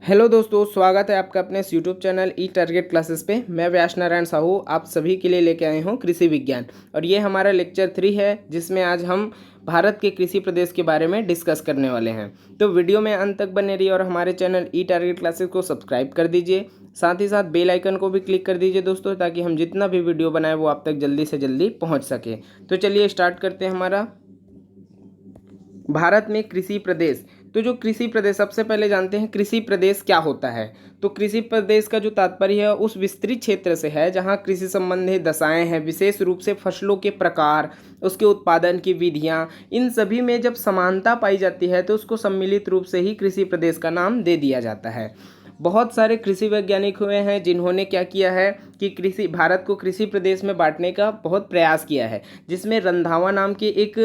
Hello दोस्तों, स्वागत है आपका अपने यूट्यूब चैनल ई टारगेट क्लासेस पे। मैं व्यास नारायण साहू आप सभी के लिए लेके आए हूँ कृषि विज्ञान। और ये हमारा लेक्चर 3 है जिसमें आज हम भारत के कृषि प्रदेश के बारे में डिस्कस करने वाले हैं। तो वीडियो में अंत तक बने रहिए और हमारे चैनल ई टारगेट क्लासेस को सब्सक्राइब कर दीजिए। साथ ही साथ बेल आइकन को भी क्लिक कर दीजिए दोस्तों, ताकि हम जितना भी वीडियो बनाए वो आप तक जल्दी से जल्दी पहुँच सके। तो चलिए स्टार्ट करते हैं हमारा भारत में कृषि प्रदेश। तो जो कृषि प्रदेश, सबसे पहले जानते हैं कृषि प्रदेश क्या होता है। तो कृषि प्रदेश का जो तात्पर्य है उस विस्तृत क्षेत्र से है जहां कृषि संबंधी दशाएं हैं, विशेष रूप से फसलों के प्रकार, उसके उत्पादन की विधियां, इन सभी में जब समानता पाई जाती है तो उसको सम्मिलित रूप से ही कृषि प्रदेश का नाम दे दिया जाता है। बहुत सारे कृषि वैज्ञानिक हुए हैं जिन्होंने क्या किया है कि भारत को कृषि प्रदेश में बांटने का बहुत प्रयास किया है, जिसमें रंधावा नाम के एक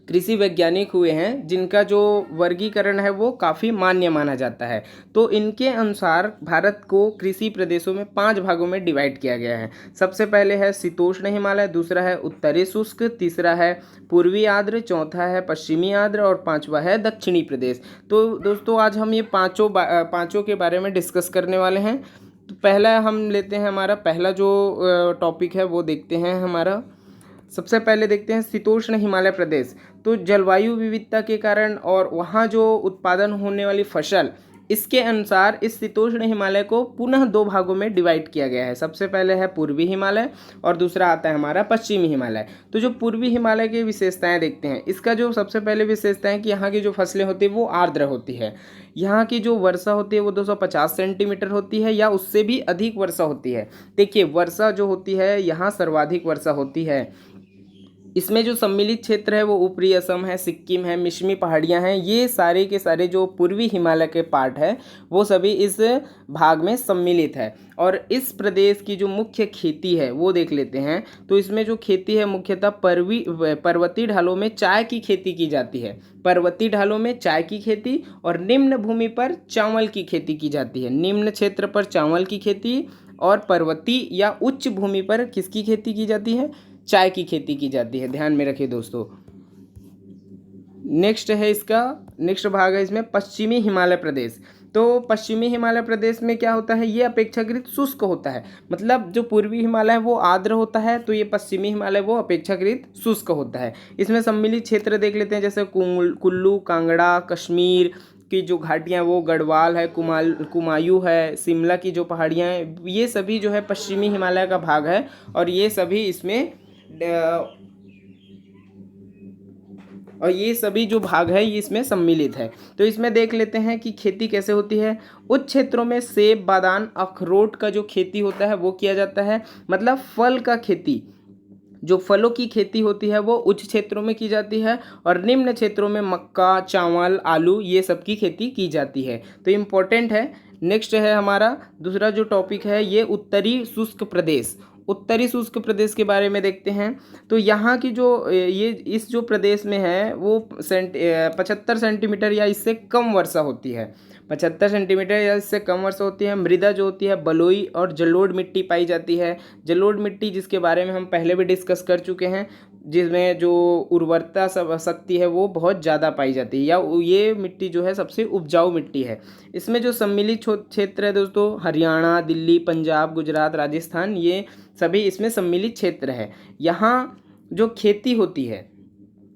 कृषि वैज्ञानिक हुए हैं जिनका जो वर्गीकरण है वो काफ़ी मान्य माना जाता है। तो इनके अनुसार भारत को कृषि प्रदेशों में 5 भागों में डिवाइड किया गया है। सबसे पहले है शीतोष्ण हिमालय, दूसरा है उत्तरी शुष्क, तीसरा है पूर्वी आर्द्र, चौथा है पश्चिमी आर्द्र और पांचवा है दक्षिणी प्रदेश। तो दोस्तों आज हम ये पाँचों के बारे में डिस्कस करने वाले हैं। तो पहला हम लेते हैं, हमारा पहला जो टॉपिक है वो देखते हैं हमारा। सबसे पहले देखते हैं शीतोष्ण हिमालय प्रदेश। तो जलवायु विविधता के कारण और वहाँ जो उत्पादन होने वाली फसल, इसके अनुसार इस शीतोष्ण हिमालय को पुनः 2 भागों में डिवाइड किया गया है। सबसे पहले है पूर्वी हिमालय और दूसरा आता है हमारा पश्चिमी हिमालय। तो जो पूर्वी हिमालय की विशेषताएं देखते हैं, इसका जो सबसे पहले विशेषता है कि यहाँ की जो फसलें होती है वो आर्द्र होती है। यहाँ की जो वर्षा होती है वो 250 सेंटीमीटर होती है या उससे भी अधिक वर्षा होती है। देखिए, वर्षा जो होती है यहाँ सर्वाधिक वर्षा होती है। इसमें जो सम्मिलित क्षेत्र है वो ऊपरी असम है, सिक्किम है, मिश्मी पहाड़ियाँ हैं, ये सारे के सारे जो पूर्वी हिमालय के पार्ट है वो सभी इस भाग में सम्मिलित है। और इस प्रदेश की जो मुख्य खेती है वो देख लेते हैं। तो इसमें जो खेती है मुख्यतः पर्वतीय ढालों में चाय की खेती की जाती है। पर्वतीय ढालों में चाय की खेती और निम्न भूमि पर चावल की खेती की जाती है। निम्न क्षेत्र पर चावल की खेती और पर्वतीय या उच्च भूमि पर किसकी खेती की जाती है? चाय की खेती की जाती है। ध्यान में रखिए दोस्तों। नेक्स्ट भाग है इसमें पश्चिमी हिमालय प्रदेश। तो पश्चिमी हिमालय प्रदेश में क्या होता है, ये अपेक्षाकृत शुष्क होता है। मतलब जो पूर्वी हिमालय है वो आर्द्र होता है, तो ये पश्चिमी हिमालय वो अपेक्षाकृत शुष्क होता है। इसमें सम्मिलित क्षेत्र देख लेते हैं, जैसे कुल्लू, कांगड़ा, कश्मीर की जो घाटियाँ वो गढ़वाल है, कुमायूं है, शिमला की जो पहाड़ियाँ हैं, ये सभी जो है पश्चिमी हिमालय का भाग है। और ये सभी जो भाग है ये इसमें सम्मिलित है। तो इसमें देख लेते हैं कि खेती कैसे होती है। उच्च क्षेत्रों में सेब, बादाम, अखरोट का जो खेती होता है वो किया जाता है। मतलब फल का खेती, जो फलों की खेती होती है वो उच्च क्षेत्रों में की जाती है। और निम्न क्षेत्रों में मक्का, चावल, आलू, ये सब की खेती की जाती है। तो इम्पोर्टेंट है। नेक्स्ट है हमारा दूसरा जो टॉपिक है ये उत्तरी शुष्क प्रदेश। उत्तरी शुष्क प्रदेश के बारे में देखते हैं। तो यहाँ की जो इस जो प्रदेश में है वो 75 सेंटीमीटर या इससे कम वर्षा होती है। 75 सेंटीमीटर या इससे कम वर्षा होती है। मृदा जो होती है बलुई और जलोढ़ मिट्टी पाई जाती है। जलोढ़ मिट्टी जिसके बारे में हम पहले भी डिस्कस कर चुके हैं, जिसमें जो उर्वरता शक्ति है वो बहुत ज़्यादा पाई जाती है, या ये मिट्टी जो है सबसे उपजाऊ मिट्टी है। इसमें जो सम्मिलित क्षेत्र है दोस्तों, हरियाणा, दिल्ली, पंजाब, गुजरात, राजस्थान, ये सभी इसमें सम्मिलित क्षेत्र है। यहाँ जो खेती होती है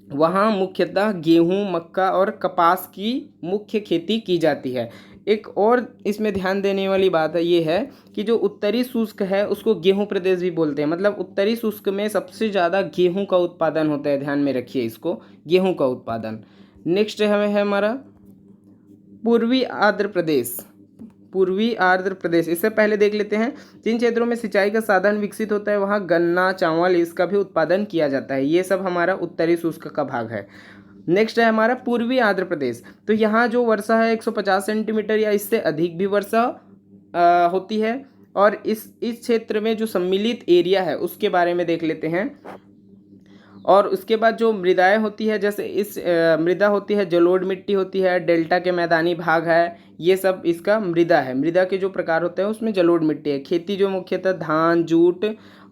वहाँ मुख्यतः गेहूँ, मक्का और कपास की मुख्य खेती की जाती है। एक और इसमें ध्यान देने वाली बात है ये है कि जो उत्तरी शुष्क है उसको गेहूं प्रदेश भी बोलते हैं। मतलब उत्तरी शुष्क में सबसे ज़्यादा गेहूं का उत्पादन होता है। ध्यान में रखिए इसको, गेहूं का उत्पादन। नेक्स्ट है हमारा पूर्वी आंध्र प्रदेश। पूर्वी आंध्र प्रदेश, इससे पहले देख लेते हैं जिन क्षेत्रों में सिंचाई का साधन विकसित होता है वहाँ गन्ना, चावल, इसका भी उत्पादन किया जाता है। ये सब हमारा उत्तरी शुष्क का भाग है। नेक्स्ट है हमारा पूर्वी आंध्र प्रदेश। तो यहाँ जो वर्षा है 150 सेंटीमीटर या इससे अधिक भी वर्षा होती है। और इस क्षेत्र में जो सम्मिलित एरिया है उसके बारे में देख लेते हैं। और उसके बाद जो मृदाएं होती है, जैसे इस मृदा होती है, जलोढ़ मिट्टी होती है, डेल्टा के मैदानी भाग है, ये सब इसका मृदा है। मृदा के जो प्रकार होते हैं उसमें जलोढ़ मिट्टी है। खेती जो मुख्यतः धान, जूट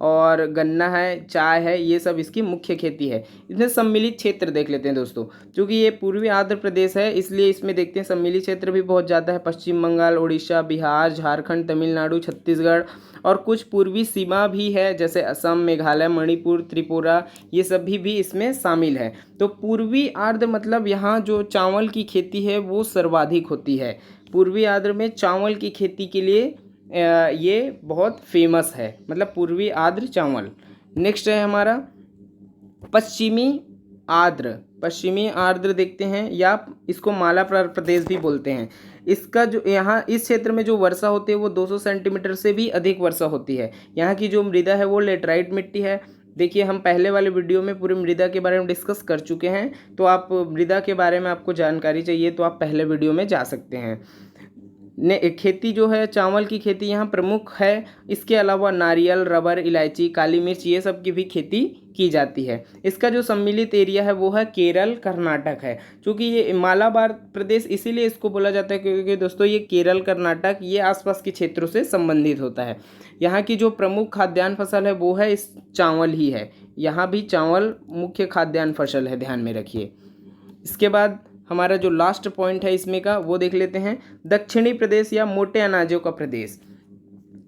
और गन्ना है, चाय है, ये सब इसकी मुख्य खेती है। इसमें सम्मिलित क्षेत्र देख लेते हैं दोस्तों। क्योंकि ये पूर्वी आंध्र प्रदेश है इसलिए इसमें देखते हैं सम्मिलित क्षेत्र भी बहुत ज़्यादा है। पश्चिम बंगाल, उड़ीसा, बिहार, झारखंड, तमिलनाडु, छत्तीसगढ़ और कुछ पूर्वी सीमा भी है जैसे असम, मेघालय, मणिपुर, त्रिपुरा, ये सभी भी इसमें शामिल है। तो पूर्वी आर्द्र मतलब यहाँ जो चावल की खेती है वो सर्वाधिक होती है। पूर्वी आर्द्र में चावल की खेती के लिए ये बहुत फेमस है, मतलब पूर्वी आर्द्र चावल। नेक्स्ट है हमारा पश्चिमी आर्द्र। पश्चिमी आर्द्र देखते हैं या इसको माला प्रदेश भी बोलते हैं। इसका जो यहाँ इस क्षेत्र में जो वर्षा होती है वो 200 सेंटीमीटर से भी अधिक वर्षा होती है। यहाँ की जो मृदा है वो लेटराइट मिट्टी है। देखिए हम पहले वाले वीडियो में पूरी मृदा के बारे में डिस्कस कर चुके हैं, तो आप मृदा के बारे में आपको जानकारी चाहिए तो आप पहले वीडियो में जा सकते हैं। खेती जो है चावल की खेती यहाँ प्रमुख है। इसके अलावा नारियल, रबर, इलायची, काली मिर्च ये सब की भी खेती की जाती है। इसका जो सम्मिलित एरिया है वो है केरल, कर्नाटक है। क्योंकि ये मालाबार प्रदेश इसीलिए इसको बोला जाता है क्योंकि दोस्तों ये केरल, कर्नाटक ये आसपास के क्षेत्रों से संबंधित होता है। यहाँ की जो प्रमुख खाद्यान्न फसल है वो है इस चावल ही है। यहाँ भी चावल मुख्य खाद्यान्न फसल है, ध्यान में रखिए। इसके बाद हमारा जो लास्ट पॉइंट है इसमें का वो देख लेते हैं दक्षिणी प्रदेश या मोटे अनाजों का प्रदेश।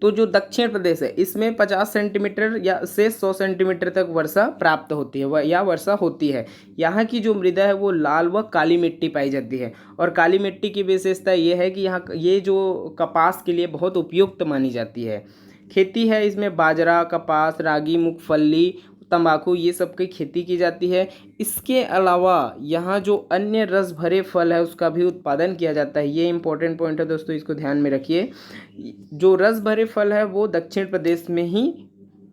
तो जो दक्षिण प्रदेश है इसमें 50 सेंटीमीटर या से 100 सेंटीमीटर तक वर्षा प्राप्त होती है या वर्षा होती है। यहाँ की जो मृदा है वो लाल व काली मिट्टी पाई जाती है। और काली मिट्टी की विशेषता ये है कि यहाँ ये जो कपास के लिए बहुत उपयुक्त मानी जाती है। खेती है इसमें बाजरा, कपास, रागी, मूंगफली, तंबाकू ये सब की खेती की जाती है। इसके अलावा यहाँ जो अन्य रस भरे फल है उसका भी उत्पादन किया जाता है। ये इंपॉर्टेंट पॉइंट है दोस्तों, इसको ध्यान में रखिए। जो रस भरे फल है वो दक्षिण प्रदेश में ही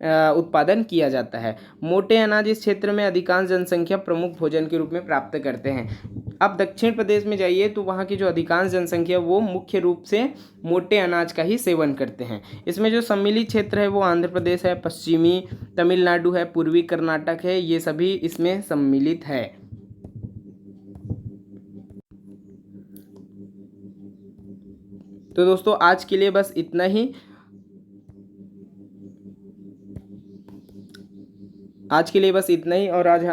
उत्पादन किया जाता है। मोटे अनाज इस क्षेत्र में अधिकांश जनसंख्या प्रमुख भोजन के रूप में प्राप्त करते हैं। अब दक्षिण प्रदेश में जाइए तो वहाँ की जो अधिकांश जनसंख्या वो मुख्य रूप से मोटे अनाज का ही सेवन करते हैं। इसमें जो सम्मिलित क्षेत्र है वो आंध्र प्रदेश है, पश्चिमी तमिलनाडु है, पूर्वी कर्नाटक है, ये सभी इसमें सम्मिलित है। तो दोस्तों आज के लिए बस इतना ही। और आज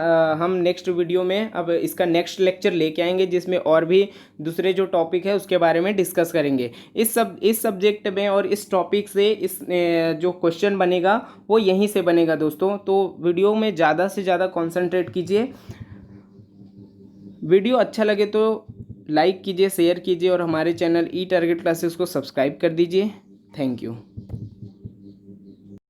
हम नेक्स्ट वीडियो में अब इसका नेक्स्ट लेक्चर लेके आएंगे जिसमें और भी दूसरे जो टॉपिक है उसके बारे में डिस्कस करेंगे। इस सब्जेक्ट में और इस टॉपिक से इस जो क्वेश्चन बनेगा वो यहीं से बनेगा दोस्तों। तो वीडियो में ज़्यादा से ज़्यादा कॉन्सेंट्रेट कीजिए। वीडियो अच्छा लगे तो लाइक कीजिए, शेयर कीजिए और हमारे चैनल ई टारगेट क्लासेस को सब्सक्राइब कर दीजिए। Thank you.